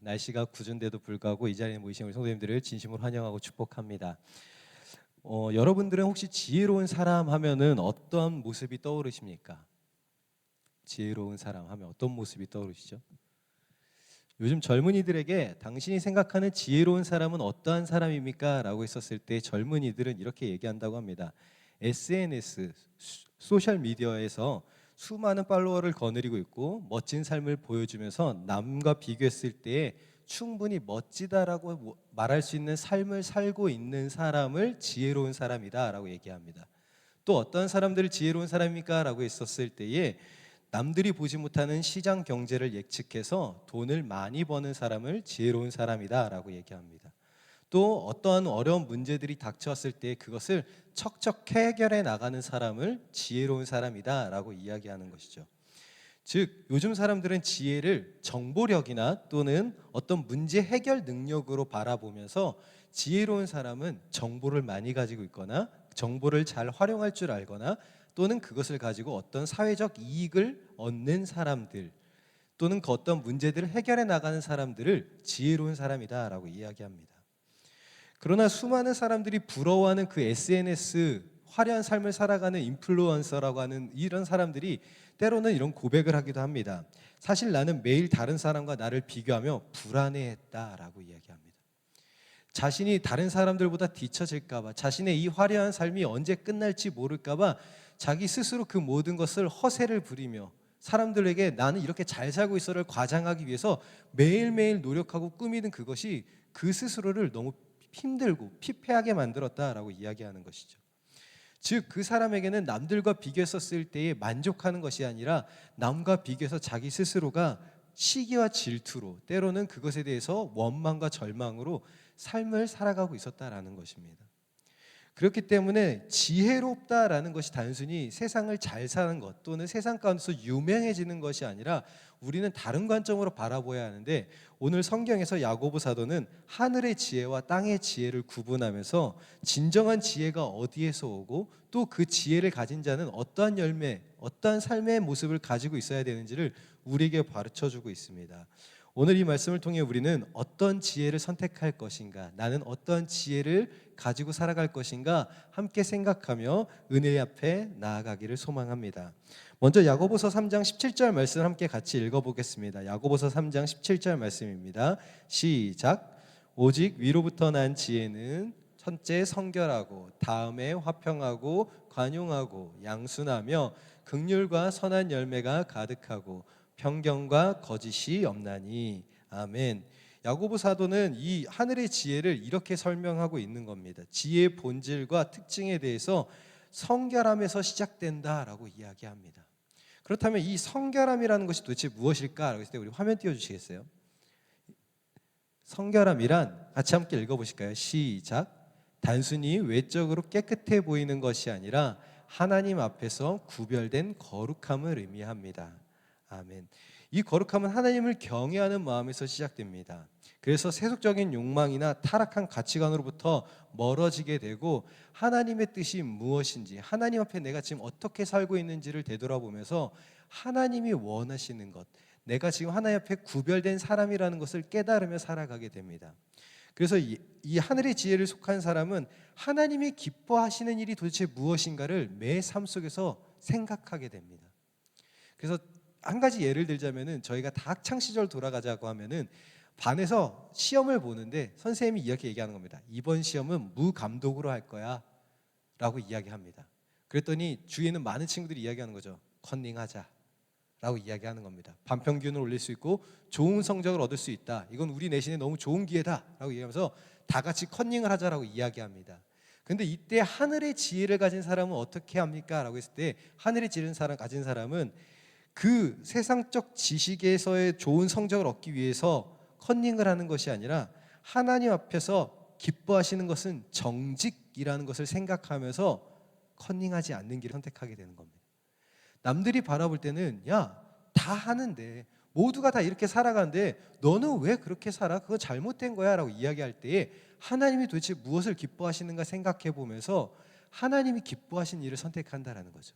날씨가 궂은데도 불구하고 이 자리에 모이신 우리 성도님들을 진심으로 환영하고 축복합니다. 여러분들은 혹시 지혜로운 사람 하면은 어떤 모습이 떠오르십니까? 지혜로운 사람 하면 어떤 모습이 떠오르시죠? 요즘 젊은이들에게 당신이 생각하는 지혜로운 사람은 어떠한 사람입니까? 라고 했었을 때 젊은이들은 이렇게 얘기한다고 합니다. SNS, 소셜미디어에서 수많은 팔로워를 거느리고 있고 멋진 삶을 보여주면서 남과 비교했을 때 충분히 멋지다라고 말할 수 있는 삶을 살고 있는 사람을 지혜로운 사람이다 라고 얘기합니다. 또 어떤 사람들을 지혜로운 사람입니까? 라고 했었을 때에 남들이 보지 못하는 시장 경제를 예측해서 돈을 많이 버는 사람을 지혜로운 사람이다 라고 얘기합니다. 또 어떠한 어려운 문제들이 닥쳐왔을 때 그것을 척척 해결해 나가는 사람을 지혜로운 사람이다 라고 이야기하는 것이죠. 즉 요즘 사람들은 지혜를 정보력이나 또는 어떤 문제 해결 능력으로 바라보면서 지혜로운 사람은 정보를 많이 가지고 있거나 정보를 잘 활용할 줄 알거나 또는 그것을 가지고 어떤 사회적 이익을 얻는 사람들 또는 그 어떤 문제들을 해결해 나가는 사람들을 지혜로운 사람이다라고 이야기합니다. 그러나 수많은 사람들이 부러워하는 그 SNS 화려한 삶을 살아가는 인플루언서라고 하는 이런 사람들이 때로는 이런 고백을 하기도 합니다. 사실 나는 매일 다른 사람과 나를 비교하며 불안해했다라고 이야기합니다. 자신이 다른 사람들보다 뒤처질까봐, 자신의 이 화려한 삶이 언제 끝날지 모를까봐 자기 스스로 그 모든 것을 허세를 부리며 사람들에게 나는 이렇게 잘 살고 있어를 과장하기 위해서 매일매일 노력하고 꾸미는 그것이 그 스스로를 너무 힘들고 피폐하게 만들었다라고 이야기하는 것이죠. 즉 그 사람에게는 남들과 비교했었을 때에 만족하는 것이 아니라 남과 비교해서 자기 스스로가 시기와 질투로 때로는 그것에 대해서 원망과 절망으로 삶을 살아가고 있었다라는 것입니다. 그렇기 때문에 지혜롭다라는 것이 단순히 세상을 잘 사는 것 또는 세상 가운데서 유명해지는 것이 아니라 우리는 다른 관점으로 바라봐야 하는데, 오늘 성경에서 야고보 사도는 하늘의 지혜와 땅의 지혜를 구분하면서 진정한 지혜가 어디에서 오고 또 그 지혜를 가진 자는 어떠한 열매, 어떠한 삶의 모습을 가지고 있어야 되는지를 우리에게 가르쳐주고 있습니다. 오늘 이 말씀을 통해 우리는 어떤 지혜를 선택할 것인가, 나는 어떤 지혜를 가지고 살아갈 것인가 함께 생각하며 은혜 앞에 나아가기를 소망합니다. 먼저 야고보서 3장 17절 말씀을 함께 같이 읽어보겠습니다. 야고보서 3장 17절 말씀입니다. 시작. 오직 위로부터 난 지혜는 첫째 성결하고 다음에 화평하고 관용하고 양순하며 긍휼과 선한 열매가 가득하고 편견과 거짓이 없나니. 아멘. 야고보 사도는 이 하늘의 지혜를 이렇게 설명하고 있는 겁니다. 지혜의 본질과 특징에 대해서 성결함에서 시작된다라고 이야기합니다. 그렇다면 이 성결함이라는 것이 도대체 무엇일까라고 했을 때 우리 화면 띄워주시겠어요? 성결함이란 같이 함께 읽어보실까요? 시작. 단순히 외적으로 깨끗해 보이는 것이 아니라 하나님 앞에서 구별된 거룩함을 의미합니다. 아멘. 이 거룩함은 하나님을 경외하는 마음에서 시작됩니다. 그래서 세속적인 욕망이나 타락한 가치관으로부터 멀어지게 되고 하나님의 뜻이 무엇인지, 하나님 앞에 내가 지금 어떻게 살고 있는지를 되돌아보면서 하나님이 원하시는 것, 내가 지금 하나님 앞에 구별된 사람이라는 것을 깨달으며 살아가게 됩니다. 그래서 이 하늘의 지혜를 속한 사람은 하나님이 기뻐하시는 일이 도대체 무엇인가를 매 삶 속에서 생각하게 됩니다. 그래서 한 가지 예를 들자면은, 저희가 다 학창 시절 돌아가자고 하면은 반에서 시험을 보는데 선생님이 이렇게 얘기하는 겁니다. 이번 시험은 무감독으로 할 거야 라고 이야기합니다. 그랬더니 주위에 있는 많은 친구들이 이야기하는 거죠. 컨닝하자 라고 이야기하는 겁니다. 반평균을 올릴 수 있고 좋은 성적을 얻을 수 있다, 이건 우리 내신에 너무 좋은 기회다 라고 얘기하면서 다 같이 컨닝을 하자라고 이야기합니다. 근데 이때 하늘의 지혜를 가진 사람은 어떻게 합니까? 라고 했을 때 하늘의 지혜를 가진 사람은 그 세상적 지식에서의 좋은 성적을 얻기 위해서 컨닝을 하는 것이 아니라 하나님 앞에서 기뻐하시는 것은 정직이라는 것을 생각하면서 컨닝하지 않는 길을 선택하게 되는 겁니다. 남들이 바라볼 때는 야, 다 하는데, 모두가 다 이렇게 살아가는데 너는 왜 그렇게 살아? 그거 잘못된 거야 라고 이야기할 때에 하나님이 도대체 무엇을 기뻐하시는가 생각해 보면서 하나님이 기뻐하신 일을 선택한다라는 거죠.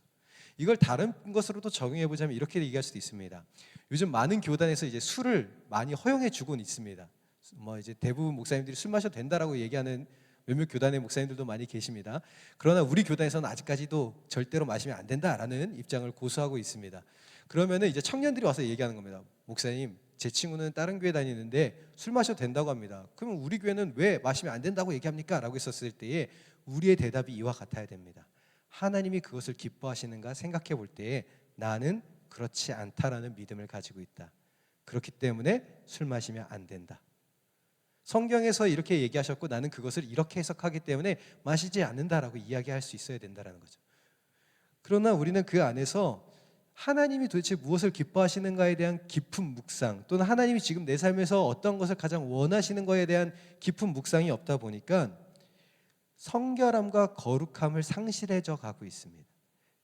이걸 다른 것으로도 적용해 보자면 이렇게 얘기할 수도 있습니다. 요즘 많은 교단에서 이제 술을 많이 허용해 주고는 있습니다. 뭐 이제 대부분 목사님들이 술 마셔도 된다라고 얘기하는 몇몇 교단의 목사님들도 많이 계십니다. 그러나 우리 교단에서는 아직까지도 절대로 마시면 안 된다라는 입장을 고수하고 있습니다. 그러면은 이제 청년들이 와서 얘기하는 겁니다. 목사님, 제 친구는 다른 교회 다니는데 술 마셔도 된다고 합니다. 그러면 우리 교회는 왜 마시면 안 된다고 얘기합니까? 라고 했었을 때에 우리의 대답이 이와 같아야 됩니다. 하나님이 그것을 기뻐하시는가 생각해 볼 때에 나는 그렇지 않다라는 믿음을 가지고 있다. 그렇기 때문에 술 마시면 안 된다. 성경에서 이렇게 얘기하셨고 나는 그것을 이렇게 해석하기 때문에 마시지 않는다라고 이야기할 수 있어야 된다는 거죠. 그러나 우리는 그 안에서 하나님이 도대체 무엇을 기뻐하시는가에 대한 깊은 묵상, 또는 하나님이 지금 내 삶에서 어떤 것을 가장 원하시는 것에 대한 깊은 묵상이 없다 보니까 성결함과 거룩함을 상실해져 가고 있습니다.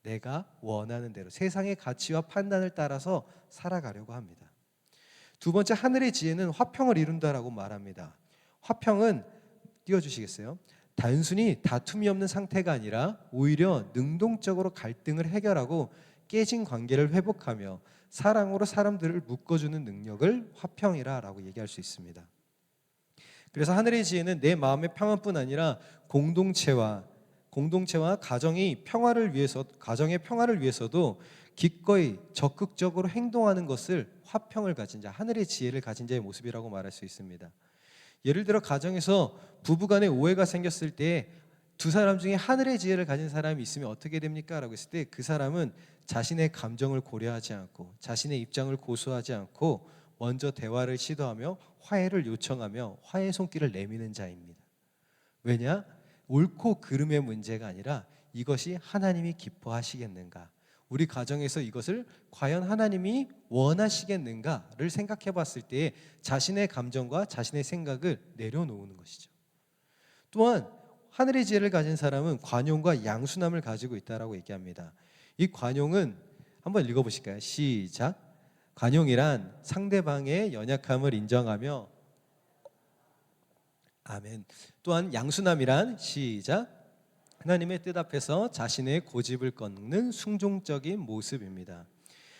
내가 원하는 대로 세상의 가치와 판단을 따라서 살아가려고 합니다. 두 번째, 하늘의 지혜는 화평을 이룬다라고 말합니다. 화평은 띄워주시겠어요? 단순히 다툼이 없는 상태가 아니라 오히려 능동적으로 갈등을 해결하고 깨진 관계를 회복하며 사랑으로 사람들을 묶어주는 능력을 화평이라고 얘기할 수 있습니다. 그래서 하늘의 지혜는 내 마음의 평안뿐 아니라 공동체와 가정의 평화를 위해서도 기꺼이 적극적으로 행동하는 것을 화평을 가진 자, 하늘의 지혜를 가진 자의 모습이라고 말할 수 있습니다. 예를 들어 가정에서 부부간에 오해가 생겼을 때 두 사람 중에 하늘의 지혜를 가진 사람이 있으면 어떻게 됩니까? 라고 했을 때 그 사람은 자신의 감정을 고려하지 않고 자신의 입장을 고수하지 않고 먼저 대화를 시도하며 화해를 요청하며 화해의 손길을 내미는 자입니다. 왜냐? 옳고 그름의 문제가 아니라 이것이 하나님이 기뻐하시겠는가? 우리 가정에서 이것을 과연 하나님이 원하시겠는가를 생각해 봤을 때 자신의 감정과 자신의 생각을 내려놓는 것이죠. 또한 하늘의 지혜를 가진 사람은 관용과 양순함을 가지고 있다라고 얘기합니다. 이 관용은 한번 읽어보실까요? 시작. 관용이란 상대방의 연약함을 인정하며, 아멘. 또한 양순함이란 시작. 하나님의 뜻 앞에서 자신의 고집을 꺾는 순종적인 모습입니다.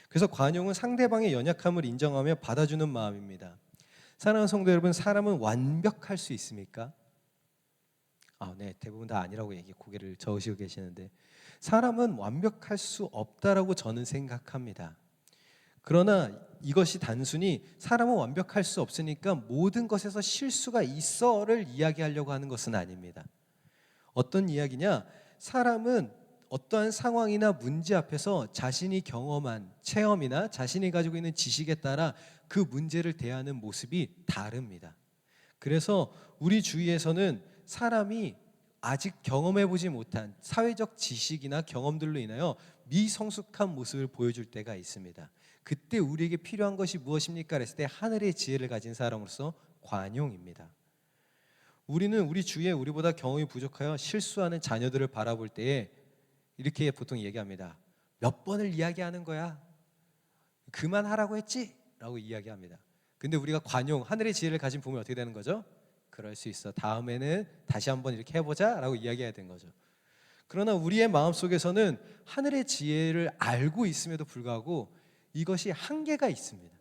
그래서 관용은 상대방의 연약함을 인정하며 받아주는 마음입니다. 사랑하는 성도 여러분, 사람은 완벽할 수 있습니까? 네, 대부분 다 아니라고 고개를 저으시고 계시는데, 사람은 완벽할 수 없다라고 저는 생각합니다. 그러나 이것이 단순히 사람은 완벽할 수 없으니까 모든 것에서 실수가 있어를 이야기하려고 하는 것은 아닙니다. 어떤 이야기냐? 사람은 어떠한 상황이나 문제 앞에서 자신이 경험한 체험이나 자신이 가지고 있는 지식에 따라 그 문제를 대하는 모습이 다릅니다. 그래서 우리 주위에서는 사람이 아직 경험해보지 못한 사회적 지식이나 경험들로 인하여 미성숙한 모습을 보여줄 때가 있습니다. 그때 우리에게 필요한 것이 무엇입니까? 그랬을 때 하늘의 지혜를 가진 사람으로서 관용입니다. 우리는 우리 주위에 우리보다 경험이 부족하여 실수하는 자녀들을 바라볼 때에 이렇게 보통 얘기합니다. 몇 번을 이야기하는 거야? 그만하라고 했지? 라고 이야기합니다. 근데 우리가 관용, 하늘의 지혜를 가진 부모는 어떻게 되는 거죠? 그럴 수 있어. 다음에는 다시 한번 이렇게 해보자 라고 이야기해야 되는 거죠. 그러나 우리의 마음속에서는 하늘의 지혜를 알고 있음에도 불구하고 이것이 한계가 있습니다.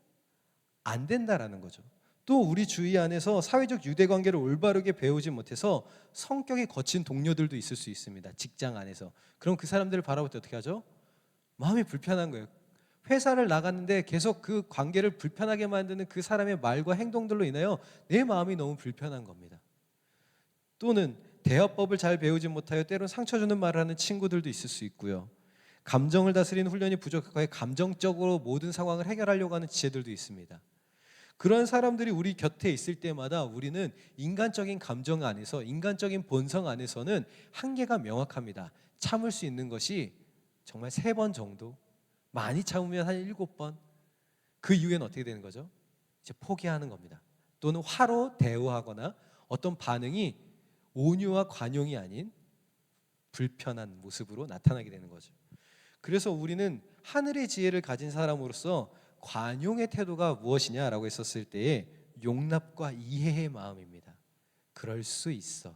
안 된다라는 거죠. 또 우리 주위 안에서 사회적 유대관계를 올바르게 배우지 못해서 성격이 거친 동료들도 있을 수 있습니다. 직장 안에서. 그럼 그 사람들을 바라볼 때 어떻게 하죠? 마음이 불편한 거예요. 회사를 나갔는데 계속 그 관계를 불편하게 만드는 그 사람의 말과 행동들로 인하여 내 마음이 너무 불편한 겁니다. 또는 대화법을 잘 배우지 못하여 때론 상처 주는 말을 하는 친구들도 있을 수 있고요. 감정을 다스리는 훈련이 부족하여 감정적으로 모든 상황을 해결하려고 하는 지혜들도 있습니다. 그런 사람들이 우리 곁에 있을 때마다 우리는 인간적인 감정 안에서, 인간적인 본성 안에서는 한계가 명확합니다. 참을 수 있는 것이 정말 3번 정도, 많이 참으면 한 7번. 그 이후에는 어떻게 되는 거죠? 이제 포기하는 겁니다. 또는 화로 대우하거나 어떤 반응이 온유와 관용이 아닌 불편한 모습으로 나타나게 되는 거죠. 그래서 우리는 하늘의 지혜를 가진 사람으로서 관용의 태도가 무엇이냐라고 했었을 때에 용납과 이해의 마음입니다. 그럴 수 있어.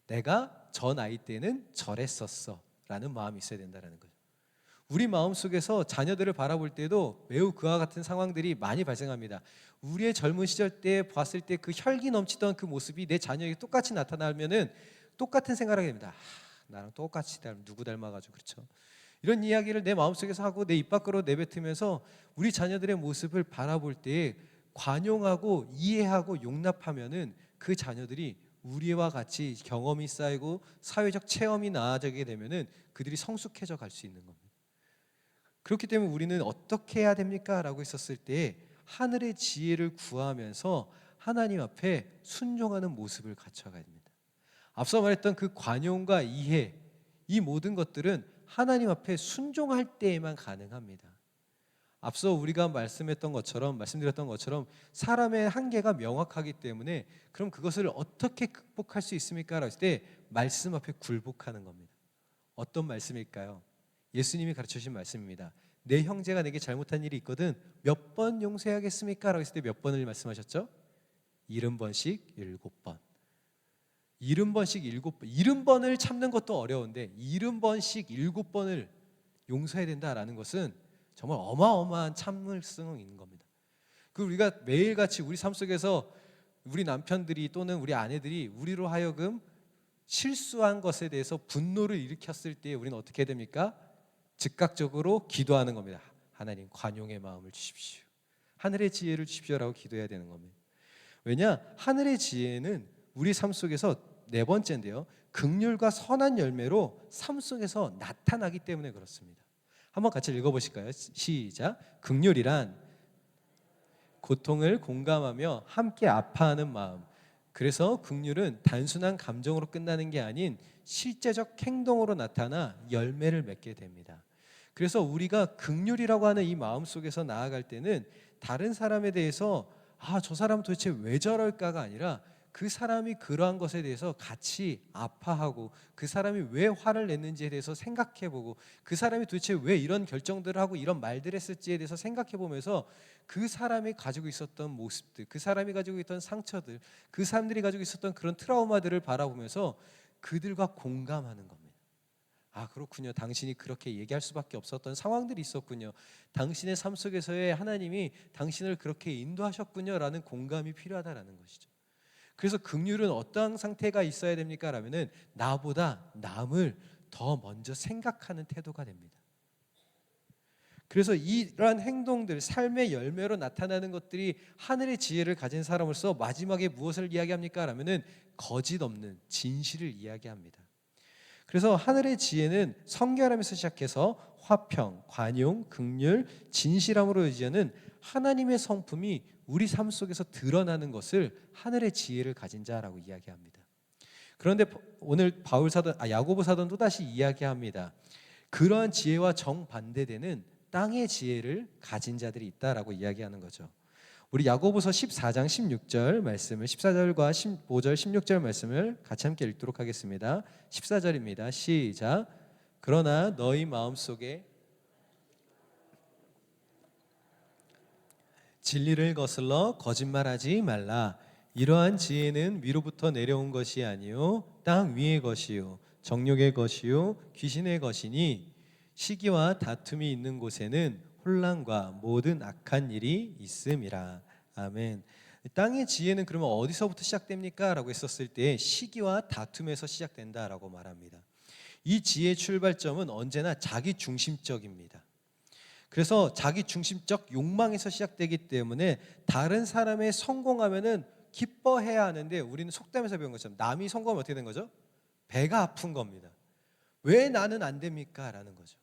내가 저 나이 때는 저랬었어 라는 마음이 있어야 된다는 거죠. 우리 마음속에서 자녀들을 바라볼 때도 매우 그와 같은 상황들이 많이 발생합니다. 우리의 젊은 시절 때 봤을 때 그 혈기 넘치던 그 모습이 내 자녀에게 똑같이 나타나면은 똑같은 생각을 하게 됩니다. 나랑 똑같이 누구 닮아가지고 그렇죠. 이런 이야기를 내 마음속에서 하고 내 입 밖으로 내뱉으면서 우리 자녀들의 모습을 바라볼 때 관용하고 이해하고 용납하면은 그 자녀들이 우리와 같이 경험이 쌓이고 사회적 체험이 나아지게 되면은 그들이 성숙해져 갈 수 있는 겁니다. 그렇기 때문에 우리는 어떻게 해야 됩니까? 라고 했었을 때 하늘의 지혜를 구하면서 하나님 앞에 순종하는 모습을 갖춰가야 됩니다. 앞서 말했던 그 관용과 이해, 이 모든 것들은 하나님 앞에 순종할 때에만 가능합니다. 앞서 우리가 말씀드렸던 것처럼 사람의 한계가 명확하기 때문에 그럼 그것을 어떻게 극복할 수 있습니까? 라고 했을 때 말씀 앞에 굴복하는 겁니다. 어떤 말씀일까요? 예수님이 가르쳐주신 말씀입니다. 내 형제가 내게 잘못한 일이 있거든 몇 번 용서해야겠습니까? 라고 했을 때 몇 번을 말씀하셨죠? 70번씩 7번. 70번씩 7번. 70번을 참는 것도 어려운데 70번씩 7번을 용서해야 된다라는 것은 정말 어마어마한 참을성인 겁니다. 그 우리가 매일같이 우리 삶 속에서 우리 남편들이 또는 우리 아내들이 우리로 하여금 실수한 것에 대해서 분노를 일으켰을 때 우리는 어떻게 해야 됩니까? 즉각적으로 기도하는 겁니다. 하나님 관용의 마음을 주십시오. 하늘의 지혜를 주십시오라고 기도해야 되는 겁니다. 왜냐? 하늘의 지혜는 우리 삶 속에서 네 번째인데요. 긍휼과 선한 열매로 삶 속에서 나타나기 때문에 그렇습니다. 한번 같이 읽어보실까요? 시작. 긍휼이란 고통을 공감하며 함께 아파하는 마음. 그래서 긍휼은 단순한 감정으로 끝나는 게 아닌 실제적 행동으로 나타나 열매를 맺게 됩니다. 그래서 우리가 긍휼이라고 하는 이 마음 속에서 나아갈 때는 다른 사람에 대해서 저 사람 도대체 왜 저럴까가 아니라 그 사람이 그러한 것에 대해서 같이 아파하고 그 사람이 왜 화를 냈는지에 대해서 생각해보고 그 사람이 도대체 왜 이런 결정들을 하고 이런 말들을 했을지에 대해서 생각해보면서 그 사람이 가지고 있었던 모습들, 그 사람이 가지고 있던 상처들, 그 사람들이 가지고 있었던 그런 트라우마들을 바라보면서 그들과 공감하는 겁니다. 그렇군요. 당신이 그렇게 얘기할 수밖에 없었던 상황들이 있었군요. 당신의 삶 속에서의 하나님이 당신을 그렇게 인도하셨군요 라는 공감이 필요하다라는 것이죠. 그래서 긍휼은 어떠한 상태가 있어야 됩니까? 라면은 나보다 남을 더 먼저 생각하는 태도가 됩니다. 그래서 이러한 행동들, 삶의 열매로 나타나는 것들이 하늘의 지혜를 가진 사람으로서 마지막에 무엇을 이야기합니까? 라면은 거짓 없는 진실을 이야기합니다. 그래서 하늘의 지혜는 성결함에서 시작해서 화평, 관용, 긍휼, 진실함으로 의지하는 하나님의 성품이 우리 삶 속에서 드러나는 것을 하늘의 지혜를 가진 자라고 이야기합니다. 그런데 오늘 야고보 사도는 또다시 이야기합니다. 그러한 지혜와 정반대되는 땅의 지혜를 가진 자들이 있다라고 이야기하는 거죠. 우리 야고보서 14장 16절 말씀을 14절과 15절 16절 말씀을 같이 함께 읽도록 하겠습니다. 14절입니다. 시작. 그러나 너희 마음속에 진리를 거슬러 거짓말하지 말라. 이러한 지혜는 위로부터 내려온 것이 아니요 땅 위의 것이요 정욕의 것이요 귀신의 것이니 시기와 다툼이 있는 곳에는 혼란과 모든 악한 일이 있음이라. 아멘. 땅의 지혜는 그러면 어디서부터 시작됩니까? 라고 했었을 때 시기와 다툼에서 시작된다라고 말합니다. 이 지혜의 출발점은 언제나 자기 중심적입니다. 그래서 자기 중심적 욕망에서 시작되기 때문에 다른 사람의 성공하면은 기뻐해야 하는데 우리는 속담에서 배운 것처럼 남이 성공하면 어떻게 된 거죠? 배가 아픈 겁니다. 왜 나는 안 됩니까? 라는 거죠.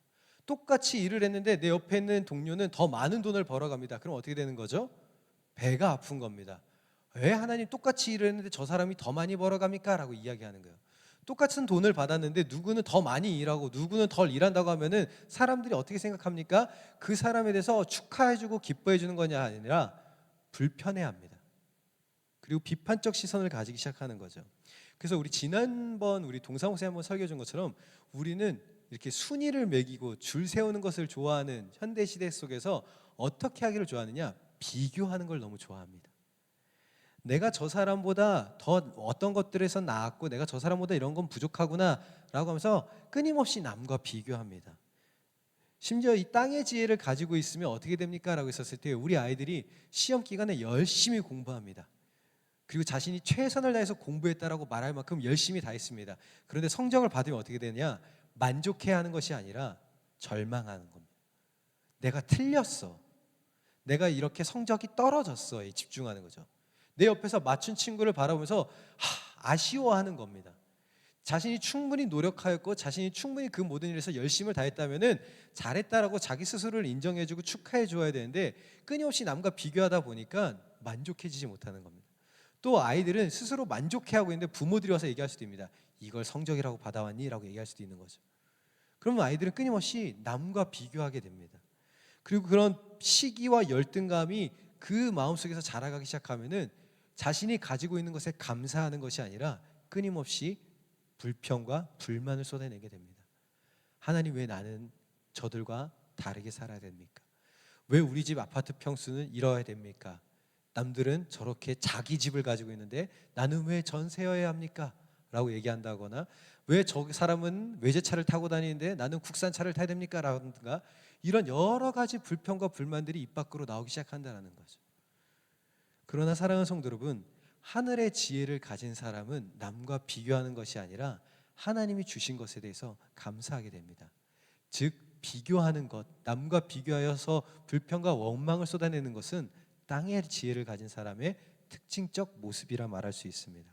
똑같이 일을 했는데 내 옆에 있는 동료는 더 많은 돈을 벌어갑니다. 그럼 어떻게 되는 거죠? 배가 아픈 겁니다. 왜 하나님 똑같이 일을 했는데 저 사람이 더 많이 벌어갑니까? 라고 이야기하는 거예요. 똑같은 돈을 받았는데 누구는 더 많이 일하고 누구는 덜 일한다고 하면은 사람들이 어떻게 생각합니까? 그 사람에 대해서 축하해주고 기뻐해주는 거냐 아니라 불편해합니다. 그리고 비판적 시선을 가지기 시작하는 거죠. 그래서 우리 지난번 우리 동사무소에 한번 설교해 준 것처럼 우리는 이렇게 순위를 매기고 줄 세우는 것을 좋아하는 현대 시대 속에서 어떻게 하기를 좋아하느냐? 비교하는 걸 너무 좋아합니다. 내가 저 사람보다 더 어떤 것들에서 나았고 내가 저 사람보다 이런 건 부족하구나 라고 하면서 끊임없이 남과 비교합니다. 심지어 이 땅의 지혜를 가지고 있으면 어떻게 됩니까? 라고 했었을 때 우리 아이들이 시험 기간에 열심히 공부합니다. 그리고 자신이 최선을 다해서 공부했다라고 말할 만큼 열심히 다 했습니다. 그런데 성적을 받으면 어떻게 되냐? 만족해야 하는 것이 아니라 절망하는 겁니다. 내가 틀렸어. 내가 이렇게 성적이 떨어졌어에 집중하는 거죠. 내 옆에서 맞춘 친구를 바라보면서 아쉬워하는 겁니다. 자신이 충분히 노력하였고 자신이 충분히 그 모든 일에서 열심을 다했다면은 잘했다라고 자기 스스로를 인정해주고 축하해줘야 되는데 끊임없이 남과 비교하다 보니까 만족해지지 못하는 겁니다. 또 아이들은 스스로 만족해하고 있는데 부모들이 와서 얘기할 수도 있습니다. 이걸 성적이라고 받아왔니? 라고 얘기할 수도 있는 거죠. 그러면 아이들은 끊임없이 남과 비교하게 됩니다. 그리고 그런 시기와 열등감이 그 마음속에서 자라가기 시작하면은 자신이 가지고 있는 것에 감사하는 것이 아니라 끊임없이 불평과 불만을 쏟아내게 됩니다. 하나님, 왜 나는 저들과 다르게 살아야 됩니까? 왜 우리 집 아파트 평수는 이러야 됩니까? 남들은 저렇게 자기 집을 가지고 있는데 나는 왜 전세여야 합니까? 라고 얘기한다거나, 왜 저 사람은 외제차를 타고 다니는데 나는 국산차를 타야 됩니까? 라든가 이런 여러 가지 불평과 불만들이 입 밖으로 나오기 시작한다는 거죠. 그러나 사랑하는 성도 여러분, 하늘의 지혜를 가진 사람은 남과 비교하는 것이 아니라 하나님이 주신 것에 대해서 감사하게 됩니다. 즉 비교하는 것, 남과 비교하여서 불평과 원망을 쏟아내는 것은 땅의 지혜를 가진 사람의 특징적 모습이라 말할 수 있습니다.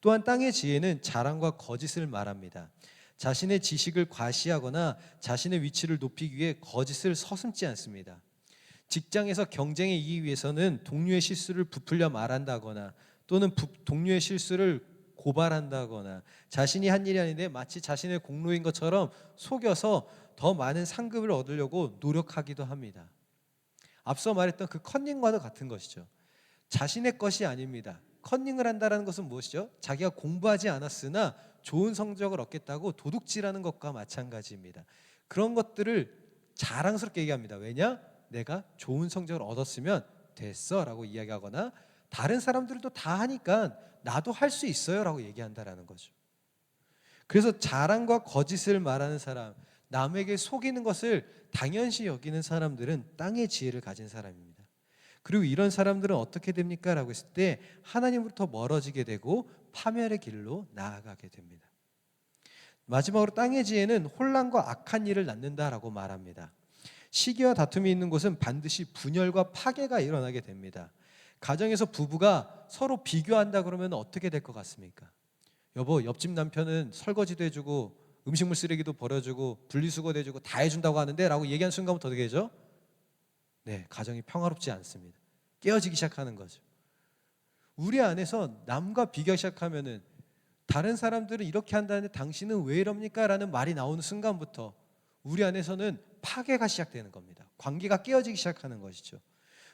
또한 땅의 지혜는 자랑과 거짓을 말합니다. 자신의 지식을 과시하거나 자신의 위치를 높이기 위해 거짓을 서슴지 않습니다. 직장에서 경쟁에 이기기 위해서는 동료의 실수를 부풀려 말한다거나 또는 동료의 실수를 고발한다거나 자신이 한 일이 아닌데 마치 자신의 공로인 것처럼 속여서 더 많은 상급을 얻으려고 노력하기도 합니다. 앞서 말했던 그 컨닝과도 같은 것이죠. 자신의 것이 아닙니다. 컨닝을 한다는 것은 무엇이죠? 자기가 공부하지 않았으나 좋은 성적을 얻겠다고 도둑질하는 것과 마찬가지입니다. 그런 것들을 자랑스럽게 얘기합니다. 왜냐? 내가 좋은 성적을 얻었으면 됐어 라고 이야기하거나 다른 사람들도 다 하니까 나도 할 수 있어요 라고 얘기한다라는 거죠. 그래서 자랑과 거짓을 말하는 사람, 남에게 속이는 것을 당연시 여기는 사람들은 땅의 지혜를 가진 사람입니다. 그리고 이런 사람들은 어떻게 됩니까? 라고 했을 때 하나님으로부터 멀어지게 되고 파멸의 길로 나아가게 됩니다. 마지막으로 땅의 지혜는 혼란과 악한 일을 낳는다라고 말합니다. 시기와 다툼이 있는 곳은 반드시 분열과 파괴가 일어나게 됩니다. 가정에서 부부가 서로 비교한다 그러면 어떻게 될 것 같습니까? 여보, 옆집 남편은 설거지도 해주고 음식물 쓰레기도 버려주고 분리수거도 해주고 다 해준다고 하는데 라고 얘기하는 순간부터 어떻게 되죠? 네, 가정이 평화롭지 않습니다. 깨어지기 시작하는 거죠. 우리 안에서 남과 비교하기 시작하면은 다른 사람들은 이렇게 한다는데 당신은 왜 이럽니까? 라는 말이 나오는 순간부터 우리 안에서는 파괴가 시작되는 겁니다. 관계가 깨어지기 시작하는 것이죠.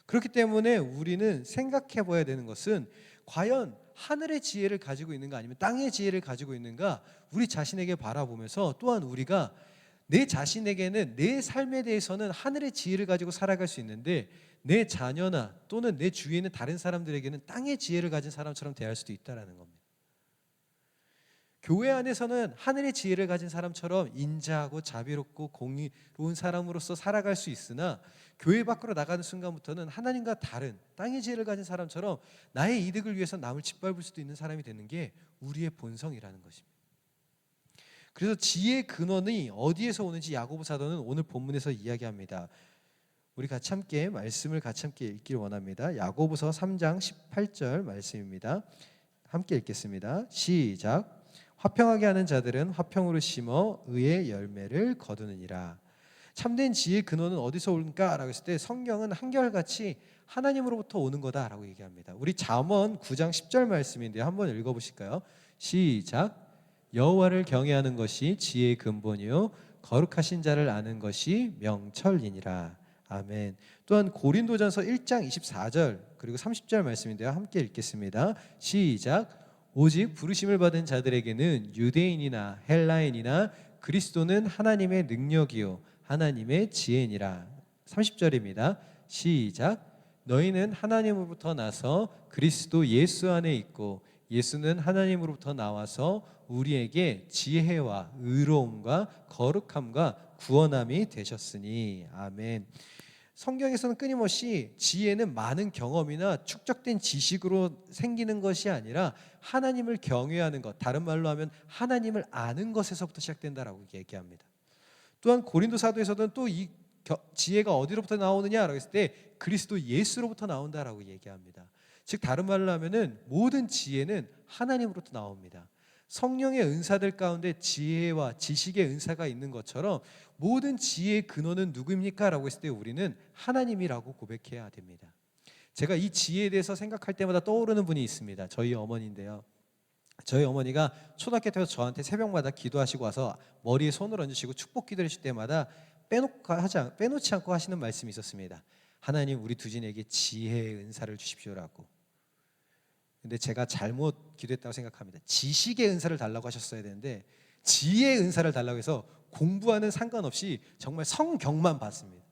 그렇기 때문에 우리는 생각해 봐야 되는 것은 과연 하늘의 지혜를 가지고 있는가 아니면 땅의 지혜를 가지고 있는가, 우리 자신에게 바라보면서 또한 우리가 내 자신에게는 내 삶에 대해서는 하늘의 지혜를 가지고 살아갈 수 있는데 내 자녀나 또는 내 주위에 있는 다른 사람들에게는 땅의 지혜를 가진 사람처럼 대할 수도 있다는 겁니다. 교회 안에서는 하늘의 지혜를 가진 사람처럼 인자하고 자비롭고 공의로운 사람으로서 살아갈 수 있으나 교회 밖으로 나가는 순간부터는 하나님과 다른 땅의 지혜를 가진 사람처럼 나의 이득을 위해서 남을 짓밟을 수도 있는 사람이 되는 게 우리의 본성이라는 것입니다. 그래서 지혜의 근원이 어디에서 오는지 야고보 사도는 오늘 본문에서 이야기합니다. 우리 같이 함께 말씀을 같이 함께 읽기를 원합니다. 야고보서 3장 18절 말씀입니다. 함께 읽겠습니다. 시작. 화평하게 하는 자들은 화평으로 심어 의의 열매를 거두느니라. 참된 지혜의 근원은 어디서 올까? 라고 했을 때 성경은 한결같이 하나님으로부터 오는 거다라고 얘기합니다. 우리 잠언 9장 10절 말씀인데요. 한번 읽어보실까요? 시작. 여호와를 경외하는 것이 지혜의 근본이요 거룩하신 자를 아는 것이 명철이니라. 아멘. 또한 고린도전서 1장 24절 그리고 30절 말씀인데요. 함께 읽겠습니다. 시작. 오직 부르심을 받은 자들에게는 유대인이나 헬라인이나 그리스도는 하나님의 능력이요 하나님의 지혜니라. 30절입니다. 시작. 너희는 하나님으로부터 나서 그리스도 예수 안에 있고 예수는 하나님으로부터 나와서 우리에게 지혜와 의로움과 거룩함과 구원함이 되셨으니. 아멘. 성경에서는 끊임없이 지혜는 많은 경험이나 축적된 지식으로 생기는 것이 아니라 하나님을 경외하는 것, 다른 말로 하면 하나님을 아는 것에서부터 시작된다라고 얘기합니다. 또한 고린도 사도에서는 또 이 지혜가 어디로부터 나오느냐라고 했을 때 그리스도 예수로부터 나온다라고 얘기합니다. 즉 다른 말로 하면은 모든 지혜는 하나님으로부터 나옵니다. 성령의 은사들 가운데 지혜와 지식의 은사가 있는 것처럼 모든 지혜의 근원은 누구입니까? 라고 했을 때 우리는 하나님이라고 고백해야 됩니다. 제가 이 지혜에 대해서 생각할 때마다 떠오르는 분이 있습니다. 저희 어머니인데요. 저희 어머니가 초등학교 때부터 저한테 새벽마다 기도하시고 와서 머리에 손을 얹으시고 축복 기도를 하실 때마다 빼놓지 않고 하시는 말씀이 있었습니다. 하나님 우리 두진에게 지혜의 은사를 주십시오라고. 근데 제가 잘못 기도했다고 생각합니다. 지식의 은사를 달라고 하셨어야 되는데 지혜의 은사를 달라고 해서 공부와는 상관없이 정말 성경만 받습니다.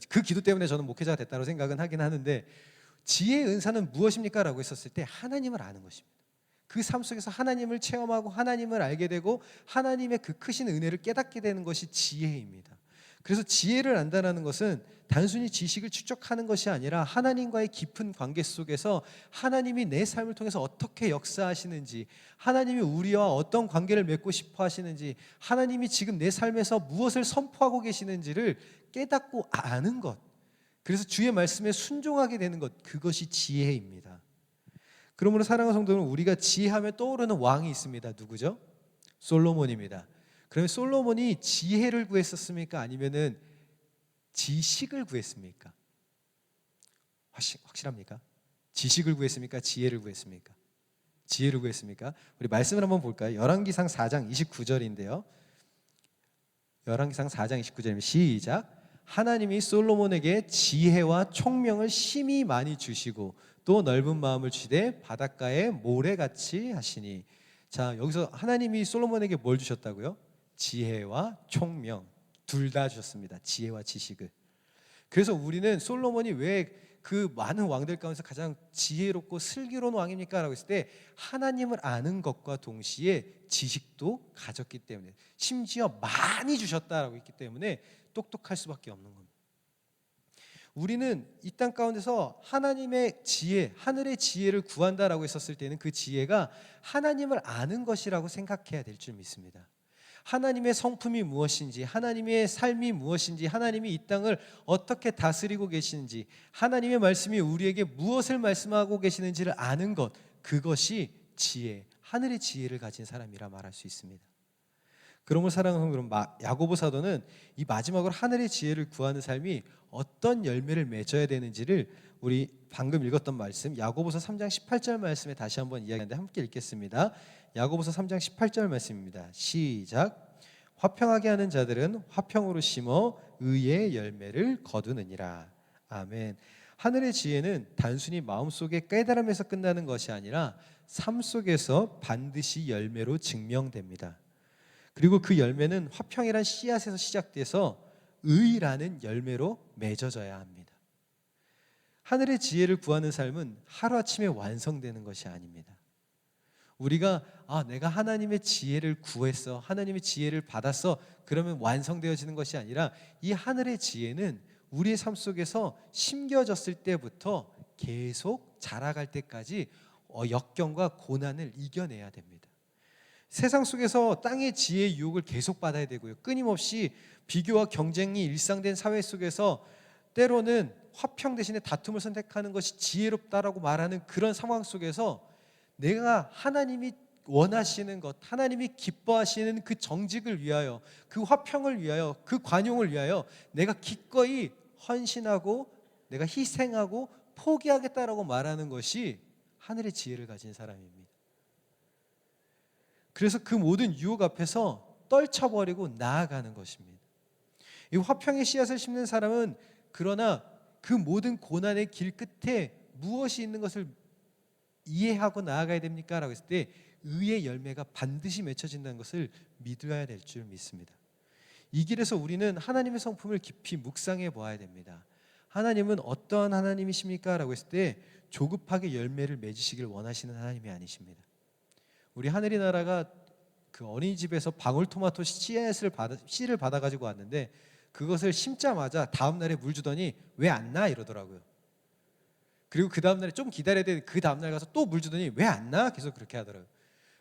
그 기도 때문에 저는 목회자가 됐다고 생각은 하긴 하는데 지혜의 은사는 무엇입니까? 라고 했었을 때 하나님을 아는 것입니다. 그 삶 속에서 하나님을 체험하고 하나님을 알게 되고 하나님의 그 크신 은혜를 깨닫게 되는 것이 지혜입니다. 그래서 지혜를 안다는 것은 단순히 지식을 축적하는 것이 아니라 하나님과의 깊은 관계 속에서 하나님이 내 삶을 통해서 어떻게 역사하시는지, 하나님이 우리와 어떤 관계를 맺고 싶어 하시는지, 하나님이 지금 내 삶에서 무엇을 선포하고 계시는지를 깨닫고 아는 것, 그래서 주의 말씀에 순종하게 되는 것, 그것이 지혜입니다. 그러므로 사랑하는 성도는 우리가 지혜하면 떠오르는 왕이 있습니다. 누구죠? 솔로몬입니다. 그러면 솔로몬이 지혜를 구했었습니까? 아니면은 지식을 구했습니까? 확실합니까? 지식을 구했습니까? 지혜를 구했습니까? 지혜를 구했습니까? 우리 말씀을 한번 볼까요? 열왕기상 4장 29절인데요. 열왕기상 4장 29절입니다. 시작. 하나님이 솔로몬에게 지혜와 총명을 심히 많이 주시고 또 넓은 마음을 주시되 바닷가에 모래같이 하시니. 자, 여기서 하나님이 솔로몬에게 뭘 주셨다고요? 지혜와 총명 둘 다 주셨습니다. 지혜와 지식을. 그래서 우리는 솔로몬이 왜 그 많은 왕들 가운데서 가장 지혜롭고 슬기로운 왕입니까? 라고 했을 때 하나님을 아는 것과 동시에 지식도 가졌기 때문에, 심지어 많이 주셨다라고 했기 때문에 똑똑할 수밖에 없는 겁니다. 우리는 이 땅 가운데서 하나님의 지혜, 하늘의 지혜를 구한다라고 했었을 때는 그 지혜가 하나님을 아는 것이라고 생각해야 될 줄 믿습니다. 하나님의 성품이 무엇인지, 하나님의 삶이 무엇인지, 하나님이 이 땅을 어떻게 다스리고 계시는지, 하나님의 말씀이 우리에게 무엇을 말씀하고 계시는지를 아는 것, 그것이 지혜, 하늘의 지혜를 가진 사람이라 말할 수 있습니다. 그러므로 사랑하는 여러분, 야고보 사도는 이 마지막으로 하늘의 지혜를 구하는 삶이 어떤 열매를 맺어야 되는지를 우리 방금 읽었던 말씀 야고보서 3장 18절 말씀에 다시 한번 이야기하는데 함께 읽겠습니다. 야고보서 3장 18절 말씀입니다. 시작. 화평하게 하는 자들은 화평으로 심어 의의 열매를 거두느니라. 아멘. 하늘의 지혜는 단순히 마음속의 깨달음에서 끝나는 것이 아니라 삶 속에서 반드시 열매로 증명됩니다. 그리고 그 열매는 화평이란 씨앗에서 시작돼서 의라는 열매로 맺어져야 합니다. 하늘의 지혜를 구하는 삶은 하루아침에 완성되는 것이 아닙니다. 우리가 내가 하나님의 지혜를 구했어, 하나님의 지혜를 받았어, 그러면 완성되어지는 것이 아니라 이 하늘의 지혜는 우리의 삶 속에서 심겨졌을 때부터 계속 자라갈 때까지 역경과 고난을 이겨내야 됩니다. 세상 속에서 땅의 지혜의 유혹을 계속 받아야 되고요. 끊임없이 비교와 경쟁이 일상된 사회 속에서 때로는 화평 대신에 다툼을 선택하는 것이 지혜롭다라고 말하는 그런 상황 속에서 내가 하나님이 원하시는 것, 하나님이 기뻐하시는 그 정직을 위하여, 그 화평을 위하여, 그 관용을 위하여 내가 기꺼이 헌신하고 내가 희생하고 포기하겠다라고 말하는 것이 하늘의 지혜를 가진 사람입니다. 그래서 그 모든 유혹 앞에서 떨쳐버리고 나아가는 것입니다. 이 화평의 씨앗을 심는 사람은 그러나 그 모든 고난의 길 끝에 무엇이 있는 것을 이해하고 나아가야 됩니까? 라고 했을 때 의의 열매가 반드시 맺혀진다는 것을 믿어야 될 줄 믿습니다. 이 길에서 우리는 하나님의 성품을 깊이 묵상해 보아야 됩니다. 하나님은 어떠한 하나님이십니까? 라고 했을 때 조급하게 열매를 맺으시길 원하시는 하나님이 아니십니다. 우리 하늘의 나라가 그 어린이집에서 방울토마토 씨를 받아가지고 왔는데 그것을 심자마자 다음 날에 물 주더니 왜 안 나? 이러더라고요. 그리고 그 다음 날에 좀 기다려야 되는데 그 다음 날 가서 또 물 주더니 왜 안 나? 계속 그렇게 하더라고요.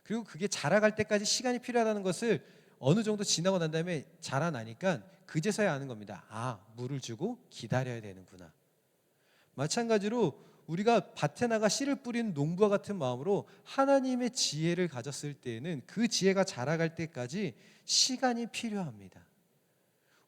그리고 그게 자라갈 때까지 시간이 필요하다는 것을 어느 정도 지나고 난 다음에 자라나니까 그제서야 아는 겁니다. 아, 물을 주고 기다려야 되는구나. 마찬가지로 우리가 밭에 나가 씨를 뿌리는 농부와 같은 마음으로 하나님의 지혜를 가졌을 때에는 그 지혜가 자라갈 때까지 시간이 필요합니다.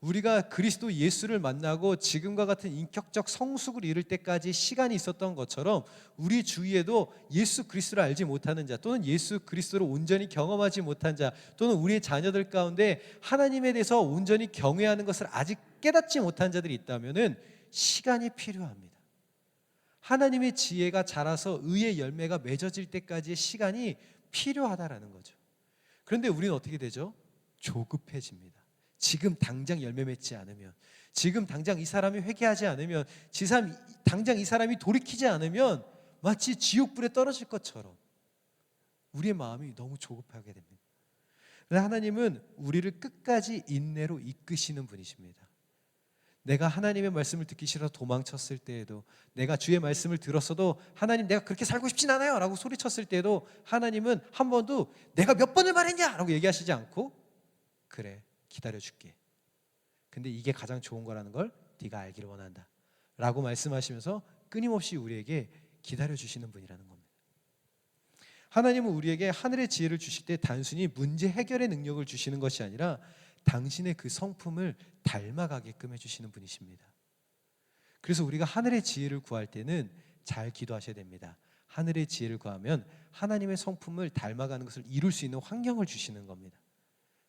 우리가 그리스도 예수를 만나고 지금과 같은 인격적 성숙을 이룰 때까지 시간이 있었던 것처럼 우리 주위에도 예수 그리스도를 알지 못하는 자 또는 예수 그리스도를 온전히 경험하지 못한 자 또는 우리의 자녀들 가운데 하나님에 대해서 온전히 경외하는 것을 아직 깨닫지 못한 자들이 있다면 시간이 필요합니다. 하나님의 지혜가 자라서 의의 열매가 맺어질 때까지의 시간이 필요하다라는 거죠. 그런데 우리는 어떻게 되죠? 조급해집니다. 지금 당장 열매 맺지 않으면, 지금 당장 이 사람이 회개하지 않으면, 당장 이 사람이 돌이키지 않으면 마치 지옥불에 떨어질 것처럼 우리의 마음이 너무 조급하게 됩니다. 그런데 하나님은 우리를 끝까지 인내로 이끄시는 분이십니다. 내가 하나님의 말씀을 듣기 싫어서 도망쳤을 때에도, 내가 주의 말씀을 들었어도 하나님 내가 그렇게 살고 싶진 않아요 라고 소리쳤을 때에도 하나님은 한 번도 내가 몇 번을 말했냐 라고 얘기하시지 않고 그래 기다려줄게. 근데 이게 가장 좋은 거라는 걸 네가 알기를 원한다 라고 말씀하시면서 끊임없이 우리에게 기다려주시는 분이라는 겁니다. 하나님은 우리에게 하늘의 지혜를 주실 때 단순히 문제 해결의 능력을 주시는 것이 아니라 당신의 그 성품을 닮아가게끔 해주시는 분이십니다. 그래서 우리가 하늘의 지혜를 구할 때는 잘 기도하셔야 됩니다. 하늘의 지혜를 구하면 하나님의 성품을 닮아가는 것을 이룰 수 있는 환경을 주시는 겁니다.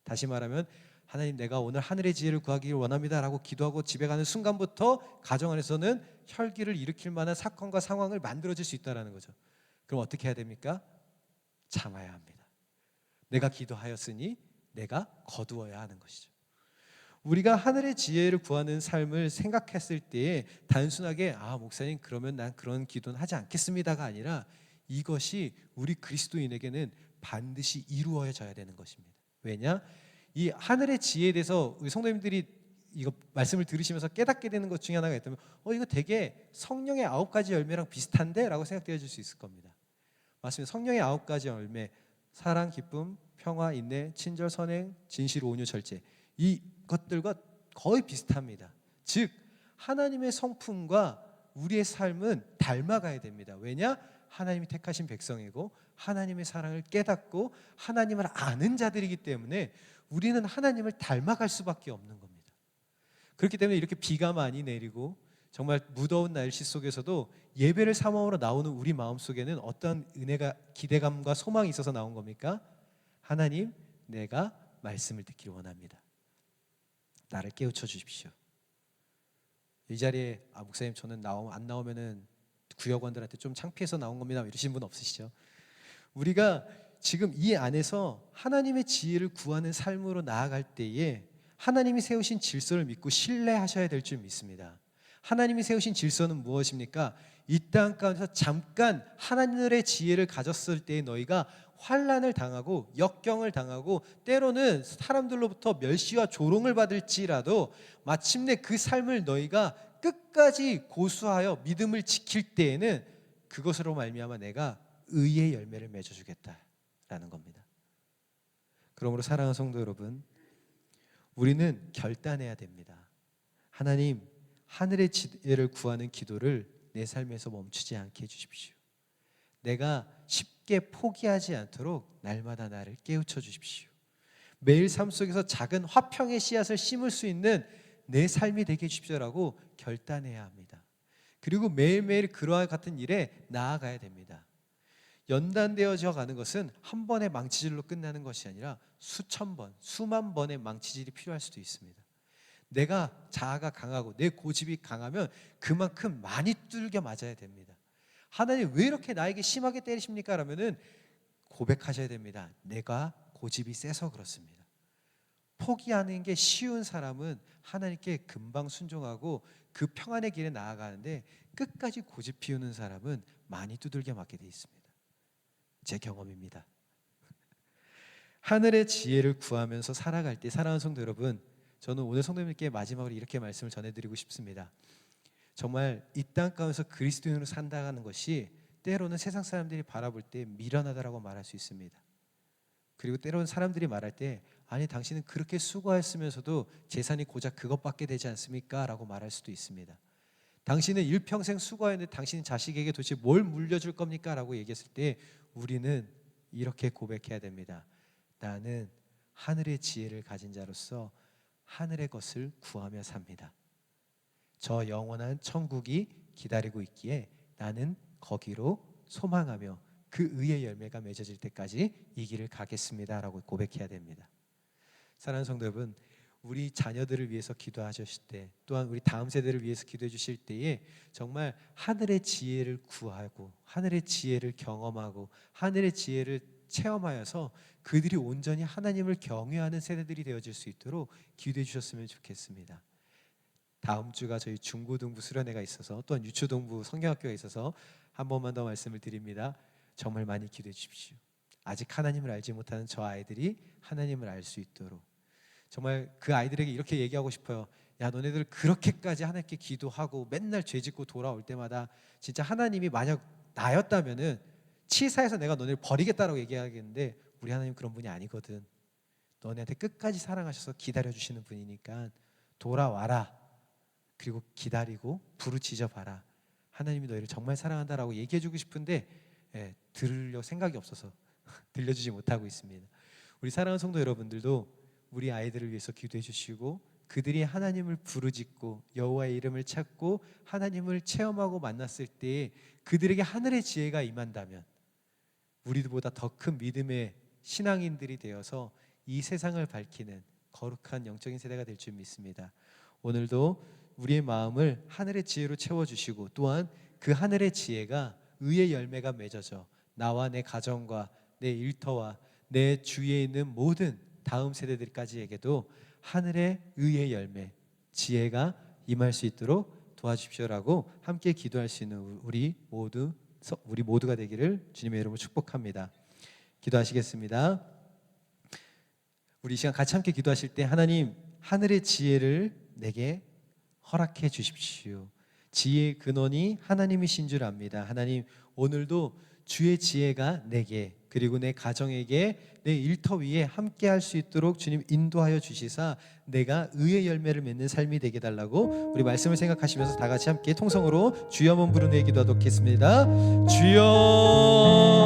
다시 말하면 하나님 내가 오늘 하늘의 지혜를 구하기를 원합니다 라고 기도하고 집에 가는 순간부터 가정 안에서는 혈기를 일으킬 만한 사건과 상황을 만들어질 수 있다는 거죠. 그럼 어떻게 해야 됩니까? 참아야 합니다. 내가 기도하였으니 내가 거두어야 하는 것이죠. 우리가 하늘의 지혜를 구하는 삶을 생각했을 때에 단순하게 목사님 그러면 난 그런 기도는 하지 않겠습니다가 아니라 이것이 우리 그리스도인에게는 반드시 이루어져야 되는 것입니다. 왜냐? 이 하늘의 지혜에 대해서 우리 성도님들이 이거 말씀을 들으시면서 깨닫게 되는 것 중에 하나가 있다면 이거 되게 성령의 9가지 열매랑 비슷한데? 라고 생각되어질 수 있을 겁니다. 맞습니다. 성령의 9가지 열매, 사랑, 기쁨, 평화, 인내, 친절, 선행, 진실, 온유, 절제, 이것들과 거의 비슷합니다. 즉 하나님의 성품과 우리의 삶은 닮아가야 됩니다. 왜냐? 하나님이 택하신 백성이고 하나님의 사랑을 깨닫고 하나님을 아는 자들이기 때문에 우리는 하나님을 닮아갈 수밖에 없는 겁니다. 그렇기 때문에 이렇게 비가 많이 내리고 정말 무더운 날씨 속에서도 예배를 사모하러 나오는 우리 마음속에는 어떤 은혜가, 기대감과 소망이 있어서 나온 겁니까? 하나님, 내가 말씀을 듣기를 원합니다. 나를 깨우쳐 주십시오. 이 자리에 목사님 저는 안 나오면은 구역원들한테 좀 창피해서 나온 겁니다 이러신 분 없으시죠? 우리가 지금 이 안에서 하나님의 지혜를 구하는 삶으로 나아갈 때에 하나님이 세우신 질서를 믿고 신뢰하셔야 될 줄 믿습니다. 하나님이 세우신 질서는 무엇입니까? 이 땅 가운데서 잠깐 하늘의 지혜를 가졌을 때 너희가 환난을 당하고 역경을 당하고 때로는 사람들로부터 멸시와 조롱을 받을지라도 마침내 그 삶을 너희가 끝까지 고수하여 믿음을 지킬 때에는 그것으로 말미암아 내가 의의 열매를 맺어주겠다라는 겁니다. 그러므로 사랑하는 성도 여러분, 우리는 결단해야 됩니다. 하나님, 하늘의 지혜를 구하는 기도를 내 삶에서 멈추지 않게 해주십시오. 내가 쉽게 포기하지 않도록 날마다 나를 깨우쳐 주십시오. 매일 삶 속에서 작은 화평의 씨앗을 심을 수 있는 내 삶이 되게 해주십시오라고 결단해야 합니다. 그리고 매일매일 그러한 같은 일에 나아가야 됩니다. 연단되어져 가는 것은 한 번의 망치질로 끝나는 것이 아니라 수천 번, 수만 번의 망치질이 필요할 수도 있습니다. 내가 자아가 강하고 내 고집이 강하면 그만큼 많이 두들겨 맞아야 됩니다. 하나님 왜 이렇게 나에게 심하게 때리십니까? 라면은 고백하셔야 됩니다. 내가 고집이 세서 그렇습니다. 포기하는 게 쉬운 사람은 하나님께 금방 순종하고 그 평안의 길에 나아가는데 끝까지 고집 피우는 사람은 많이 두들겨 맞게 돼 있습니다. 제 경험입니다. 하늘의 지혜를 구하면서 살아갈 때, 사랑하는 성도 여러분, 저는 오늘 성도님께 마지막으로 이렇게 말씀을 전해드리고 싶습니다. 정말 이 땅 가운데서 그리스도인으로 산다는 것이 때로는 세상 사람들이 바라볼 때 미련하다라고 말할 수 있습니다. 그리고 때로는 사람들이 말할 때, 아니 당신은 그렇게 수고했으면서도 재산이 고작 그것밖에 되지 않습니까? 라고 말할 수도 있습니다. 당신은 일평생 수고했는데 당신 자식에게 도대체 뭘 물려줄 겁니까? 라고 얘기했을 때 우리는 이렇게 고백해야 됩니다. 나는 하늘의 지혜를 가진 자로서 하늘의 것을 구하며 삽니다. 저 영원한 천국이 기다리고 있기에 나는 거기로 소망하며 그 의의 열매가 맺어질 때까지 이 길을 가겠습니다 라고 고백해야 됩니다. 사랑하는 성도 여러분, 우리 자녀들을 위해서 기도하실 때, 또한 우리 다음 세대를 위해서 기도해 주실 때에 정말 하늘의 지혜를 구하고 하늘의 지혜를 경험하고 하늘의 지혜를 체험하여서 그들이 온전히 하나님을 경외하는 세대들이 되어질 수 있도록 기도해 주셨으면 좋겠습니다. 다음 주가 저희 중고등부 수련회가 있어서, 또한 유초동부 성경학교가 있어서 한 번만 더 말씀을 드립니다. 정말 많이 기도해 주십시오. 아직 하나님을 알지 못하는 저 아이들이 하나님을 알 수 있도록, 정말 그 아이들에게 이렇게 얘기하고 싶어요. 야, 너네들 그렇게까지 하나님께 기도하고 맨날 죄짓고 돌아올 때마다 진짜 하나님이 만약 나였다면은 치사해서 내가 너네를 버리겠다라고 얘기하겠는데, 우리 하나님 그런 분이 아니거든. 너네한테 끝까지 사랑하셔서 기다려주시는 분이니까 돌아와라. 그리고 기다리고 부르짖어 봐라. 하나님이 너희를 정말 사랑한다라고 얘기해주고 싶은데 들으려 생각이 없어서 들려주지 못하고 있습니다. 우리 사랑하는 성도 여러분들도 우리 아이들을 위해서 기도해 주시고, 그들이 하나님을 부르짖고 여호와의 이름을 찾고 하나님을 체험하고 만났을 때 그들에게 하늘의 지혜가 임한다면 우리보다 더 큰 믿음의 신앙인들이 되어서 이 세상을 밝히는 거룩한 영적인 세대가 될 줄 믿습니다. 오늘도 우리의 마음을 하늘의 지혜로 채워주시고, 또한 그 하늘의 지혜가 의의 열매가 맺어져 나와 내 가정과 내 일터와 내 주위에 있는 모든 다음 세대들까지에게도 하늘의 의의 열매, 지혜가 임할 수 있도록 도와주십시오라고 함께 기도할 수 있는 우리 모두가 되기를 주님의 이름으로 축복합니다. 기도하시겠습니다. 우리 이 시간 같이 함께 기도하실 때, 하나님, 하늘의 지혜를 내게 허락해 주십시오. 지혜의 근원이 하나님이신 줄 압니다. 하나님, 오늘도 주의 지혜가 내게, 그리고 내 가정에게, 내 일터 위에 함께 할 수 있도록 주님 인도하여 주시사 내가 의의 열매를 맺는 삶이 되게 달라고 우리 말씀을 생각하시면서 다 같이 함께 통성으로 주여 한번 부르는 기도하도록 하겠습니다. 주여.